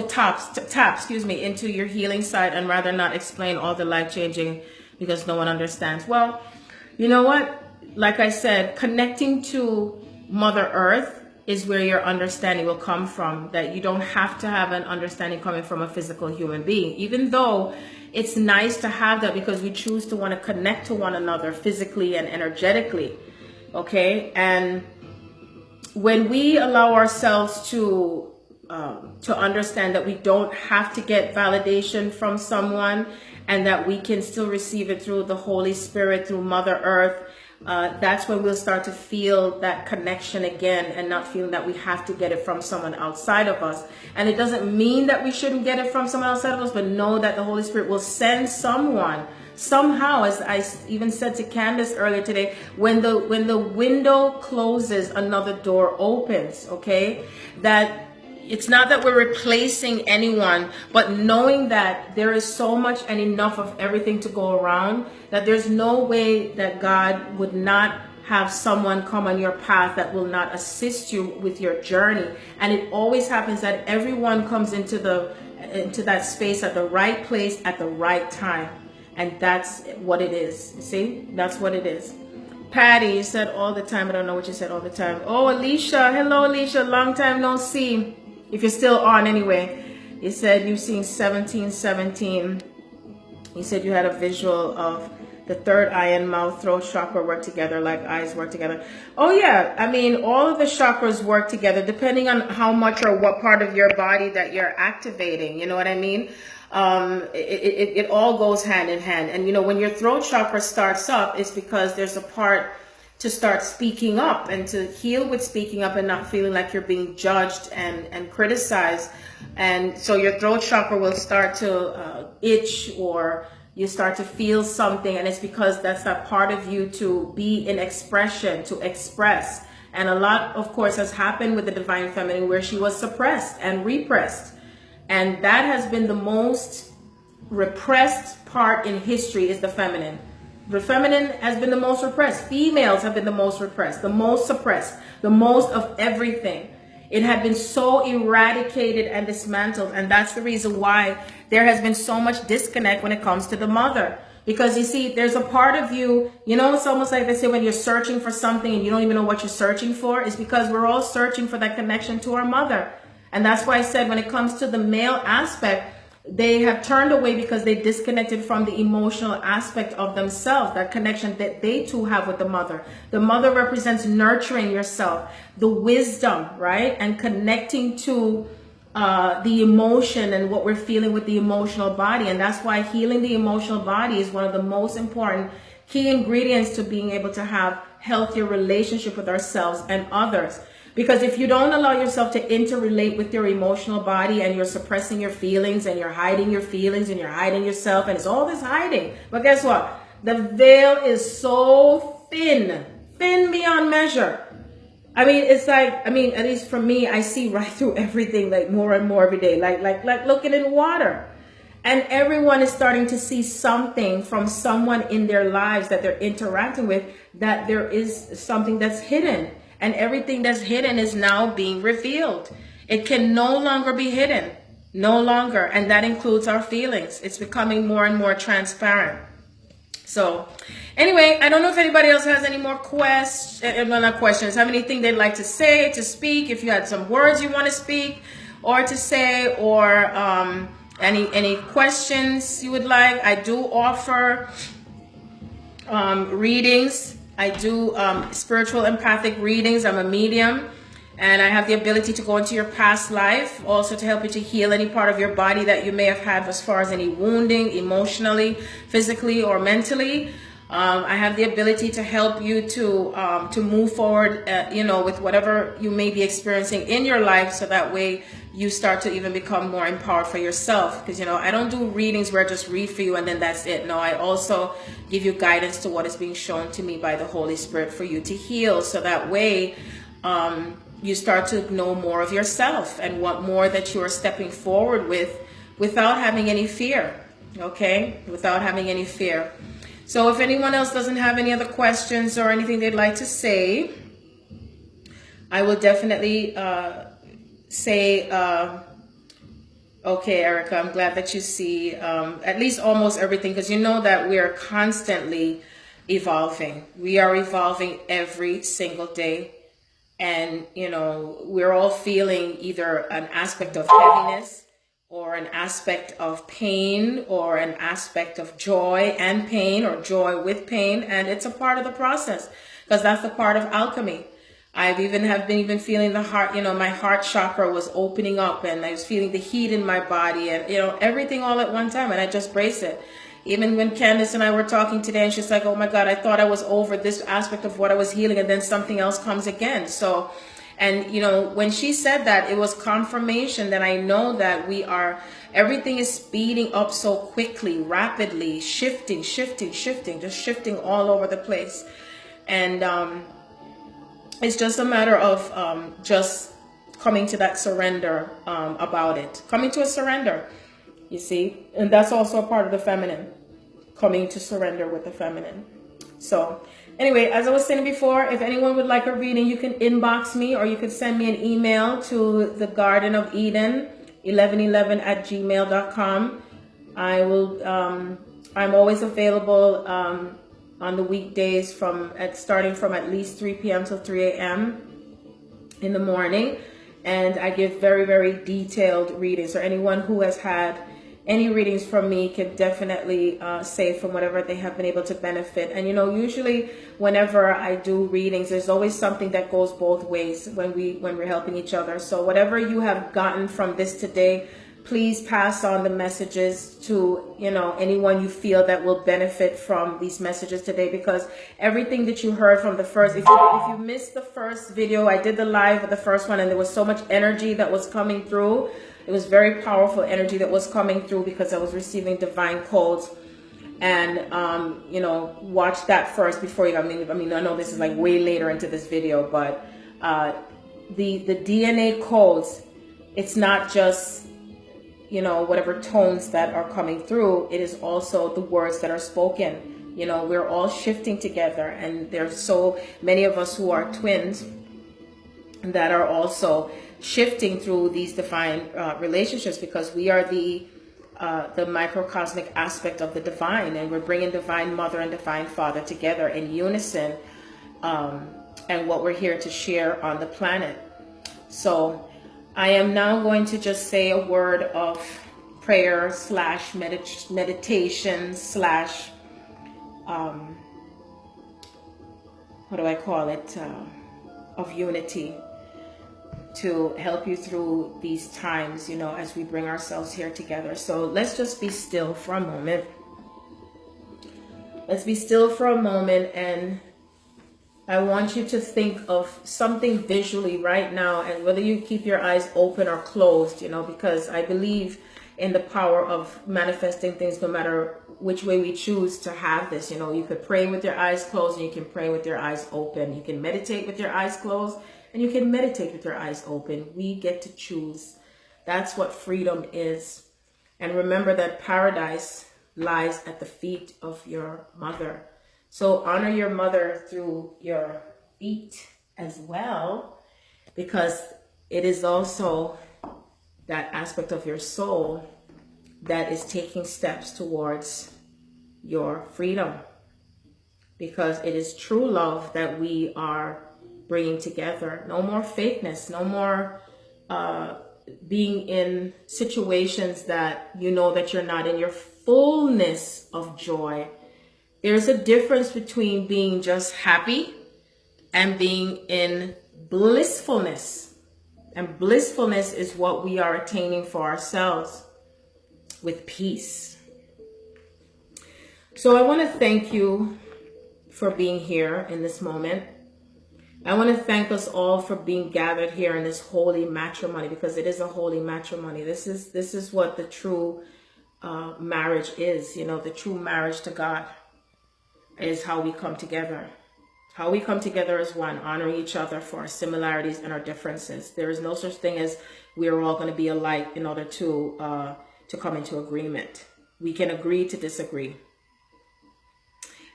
tap, excuse me, into your healing side and rather not explain all the life-changing because no one understands. Well, you know what? Like I said, connecting to Mother Earth is where your understanding will come from, that you don't have to have an understanding coming from a physical human being, even though it's nice to have that because we choose to want to connect to one another physically and energetically. Okay. And when we allow ourselves to understand that we don't have to get validation from someone and that we can still receive it through the Holy Spirit, through Mother Earth, that's when we'll start to feel that connection again and not feeling that we have to get it from someone outside of us. And it doesn't mean that we shouldn't get it from someone outside of us, but know that the Holy Spirit will send someone somehow, as I even said to Candace earlier today, when the window closes, another door opens. Okay, that it's not that we're replacing anyone, but knowing that there is so much and enough of everything to go around, that there's no way that God would not have someone come on your path that will not assist you with your journey. And it always happens that everyone comes into that space at the right place at the right time. And that's what it is. See, that's what it is. Patty, you said all the time. I don't know what you said all the time. Oh, Alicia. Hello, Alicia. Long time no see. If you're still on anyway. You said you've seen 1717. You said you had a visual of the third eye and mouth, throat chakra work together like eyes work together. Oh, yeah. I mean, all of the chakras work together depending on how much or what part of your body that you're activating. You know what I mean? It all goes hand in hand. And, you know, when your throat chakra starts up, it's because there's a part to start speaking up and to heal with speaking up and not feeling like you're being judged and criticized. And so your throat chakra will start to itch, or you start to feel something. And it's because that's that part of you to be in expression, to express. And a lot, of course, has happened with the Divine Feminine where she was suppressed and repressed. And that has been the most repressed part in history, is the feminine. The feminine has been the most repressed. Females have been the most repressed, the most suppressed, the most of everything. It had been so eradicated and dismantled. And that's the reason why there has been so much disconnect when it comes to the mother. Because you see, there's a part of you, you know, it's almost like they say when you're searching for something and you don't even know what you're searching for. It's because we're all searching for that connection to our mother. And that's why I said when it comes to the male aspect, they have turned away because they disconnected from the emotional aspect of themselves, that connection that they too have with the mother. The mother represents nurturing yourself, the wisdom, right? And connecting to the emotion and what we're feeling with the emotional body. And that's why healing the emotional body is one of the most important key ingredients to being able to have healthier relationship with ourselves and others. Because if you don't allow yourself to interrelate with your emotional body and you're suppressing your feelings and you're hiding your feelings and you're hiding yourself and it's all this hiding. But guess what? The veil is so thin beyond measure. I mean, it's like, I mean, at least for me, I see right through everything like more and more every day, like looking in water. And everyone is starting to see something from someone in their lives that they're interacting with, that there is something that's hidden. And everything that's hidden is now being revealed. It can no longer be hidden. No longer. And that includes our feelings. It's becoming more and more transparent. So anyway, I don't know if anybody else has any more questions. Have anything they'd like to say, to speak. If you had some words you want to speak or to say, or any questions you would like. I do offer readings. I do spiritual empathic readings. I'm a medium, and I have the ability to go into your past life, also to help you to heal any part of your body that you may have had as far as any wounding, emotionally, physically, or mentally. I have the ability to help you to move forward, you know, with whatever you may be experiencing in your life, so that way you start to even become more empowered for yourself. Because, you know, I don't do readings where I just read for you and then that's it. No, I also give you guidance to what is being shown to me by the Holy Spirit for you to heal. So that way, you start to know more of yourself and what more that you are stepping forward with without having any fear. Okay? Without having any fear. So if anyone else doesn't have any other questions or anything they'd like to say, I will definitely say, okay, Erica, I'm glad that you see at least almost everything, because you know that we are constantly evolving. We are evolving every single day. And, you know, we're all feeling either an aspect of heaviness or an aspect of pain or an aspect of joy and pain or joy with pain. And it's a part of the process, because that's the part of alchemy. I've been feeling the heart, you know, my heart chakra was opening up and I was feeling the heat in my body and, you know, everything all at one time. And I just brace it. Even when Candace and I were talking today and she's like, oh my God, I thought I was over this aspect of what I was healing. And then something else comes again. So, and, you know, when she said that, it was confirmation that I know that everything is speeding up so quickly, rapidly, shifting, just shifting all over the place. And, it's just a matter of just coming to that surrender about it. Coming to a surrender, you see. And that's also a part of the feminine. Coming to surrender with the feminine. So anyway, as I was saying before, if anyone would like a reading, you can inbox me or you can send me an email to the Garden of Eden 1111@gmail.com. I will, I'm always available on the weekdays starting from at least 3 p.m. till 3 a.m. in the morning. And I give very, very detailed readings. So anyone who has had any readings from me can definitely say from whatever they have been able to benefit. And, you know, usually whenever I do readings, there's always something that goes both ways when we're helping each other. So whatever you have gotten from this today, please pass on the messages to, you know, anyone you feel that will benefit from these messages today, because everything that you heard from the first, if you missed the first video, I did the live of the first one and there was so much energy that was coming through. It was very powerful energy that was coming through because I was receiving divine codes. And, you know, watch that first before you, I mean, I know this is like way later into this video, but the DNA codes, it's not just, you know, whatever tones that are coming through, it is also the words that are spoken. You know, we're all shifting together, and there's so many of us who are twins that are also shifting through these divine relationships, because we are the microcosmic aspect of the divine, and we're bringing divine mother and divine father together in unison, and what we're here to share on the planet. So I am now going to just say a word of prayer / meditation / what do I call it, of unity, to help you through these times, you know, as we bring ourselves here together. So let's just be still for a moment. Let's be still for a moment, and I want you to think of something visually right now, and whether you keep your eyes open or closed, you know, because I believe in the power of manifesting things no matter which way we choose to have this. You know, you could pray with your eyes closed and you can pray with your eyes open. You can meditate with your eyes closed and you can meditate with your eyes open. We get to choose. That's what freedom is. And remember that paradise lies at the feet of your mother. So honor your mother through your feet as well, because it is also that aspect of your soul that is taking steps towards your freedom, because it is true love that we are bringing together. No more fakeness, no more being in situations that you know that you're not in your fullness of joy. There's a difference between being just happy and being in blissfulness. And blissfulness is what we are attaining for ourselves with peace. So I want to thank you for being here in this moment. I want to thank us all for being gathered here in this holy matrimony, because it is a holy matrimony. This is what the true marriage is. You know, the true marriage to God is how we come together. How we come together as one, honoring each other for our similarities and our differences. There is no such thing as we are all going to be alike in order to come into agreement. We can agree to disagree.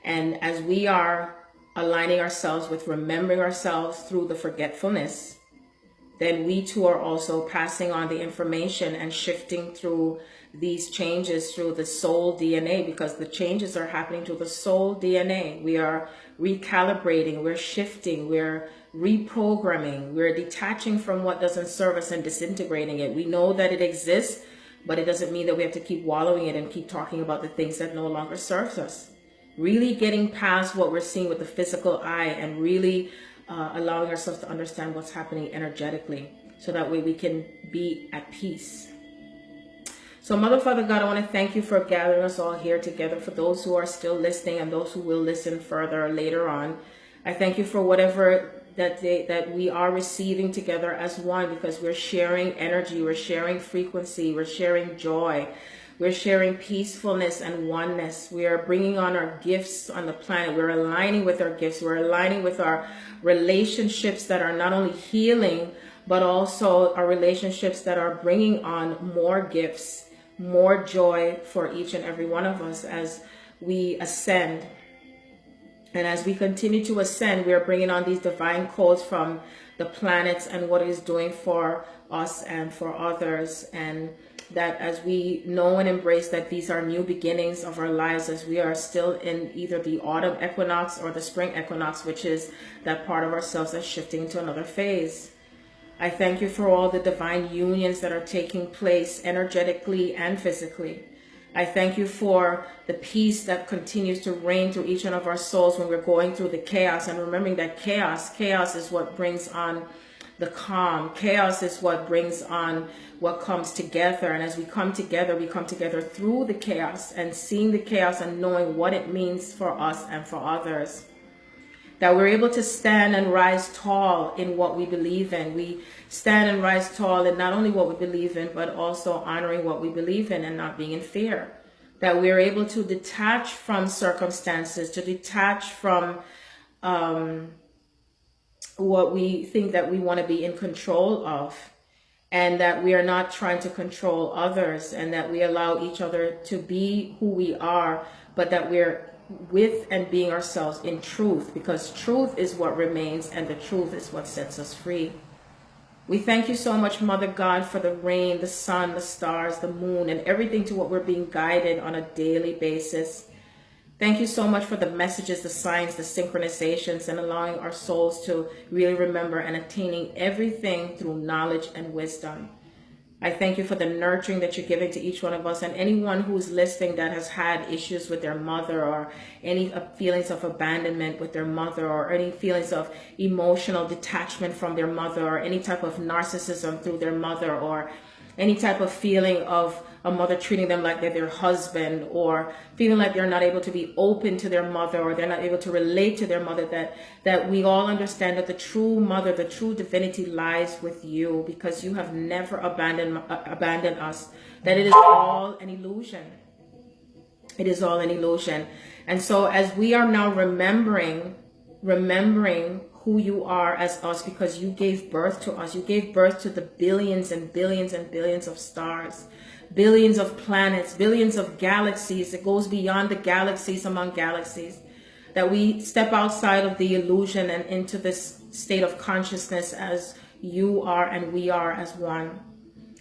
And as we are aligning ourselves with remembering ourselves through the forgetfulness, then we too are also passing on the information and shifting through these changes through the soul DNA, because the changes are happening through the soul DNA. We are recalibrating, we're shifting, we're reprogramming, we're detaching from what doesn't serve us and disintegrating it. We know that it exists, but it doesn't mean that we have to keep wallowing it and keep talking about the things that no longer serves us. Really getting past what we're seeing with the physical eye and really allowing ourselves to understand what's happening energetically, so that way we can be at peace. So Mother, Father, God, I want to thank you for gathering us all here together. For those who are still listening and those who will listen further later on, I thank you for whatever that we are receiving together as one, because we're sharing energy, we're sharing frequency, we're sharing joy, we're sharing peacefulness and oneness. We are bringing on our gifts on the planet. We're aligning with our gifts. We're aligning with our relationships that are not only healing, but also our relationships that are bringing on more gifts, more joy for each and every one of us as we ascend. And as we continue to ascend, we are bringing on these divine codes from the planets and what it is doing for us and for others. And that as we know and embrace that these are new beginnings of our lives, as we are still in either the autumn equinox or the spring equinox, which is that part of ourselves that's shifting to another phase. I thank you for all the divine unions that are taking place energetically and physically. I thank you for the peace that continues to reign through each one of our souls when we're going through the chaos, and remembering that chaos is what brings on the calm. Chaos is what brings on what comes together. And as we come together through the chaos, and seeing the chaos and knowing what it means for us and for others. That we're able to stand and rise tall in what we believe in. We stand and rise tall in not only what we believe in, but also honoring what we believe in and not being in fear. That we're able to detach from circumstances, to detach from what we think that we want to be in control of, and that we are not trying to control others, and that we allow each other to be who we are, but that we're with and being ourselves in truth, because truth is what remains and the truth is what sets us free. We thank you so much, Mother God, for the rain, the sun, the stars, the moon, and everything to what we're being guided on a daily basis. Thank you so much for the messages, the signs, the synchronizations, and allowing our souls to really remember and attaining everything through knowledge and wisdom. I thank you for the nurturing that you're giving to each one of us, and anyone who's listening that has had issues with their mother, or any feelings of abandonment with their mother, or any feelings of emotional detachment from their mother, or any type of narcissism through their mother, or any type of feeling of a mother treating them like they're their husband, or feeling like they're not able to be open to their mother, or they're not able to relate to their mother, that we all understand that the true mother, the true divinity lies with you, because you have never abandoned us, that it is all an illusion. It is all an illusion. And so as we are now remembering who you are as us, because you gave birth to us. You gave birth to the billions and billions and billions of stars, billions of planets, billions of galaxies. It goes beyond the galaxies among galaxies. That we step outside of the illusion and into this state of consciousness as you are and we are as one.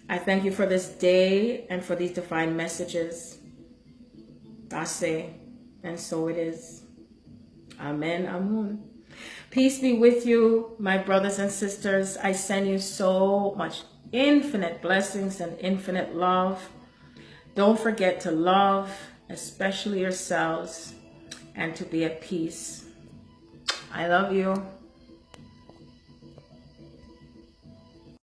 I thank you for this day and for these divine messages. I say, and so it is. Amen, amun. Peace be with you, my brothers and sisters. I send you so much infinite blessings and infinite love. Don't forget to love, especially yourselves, and to be at peace. I love you.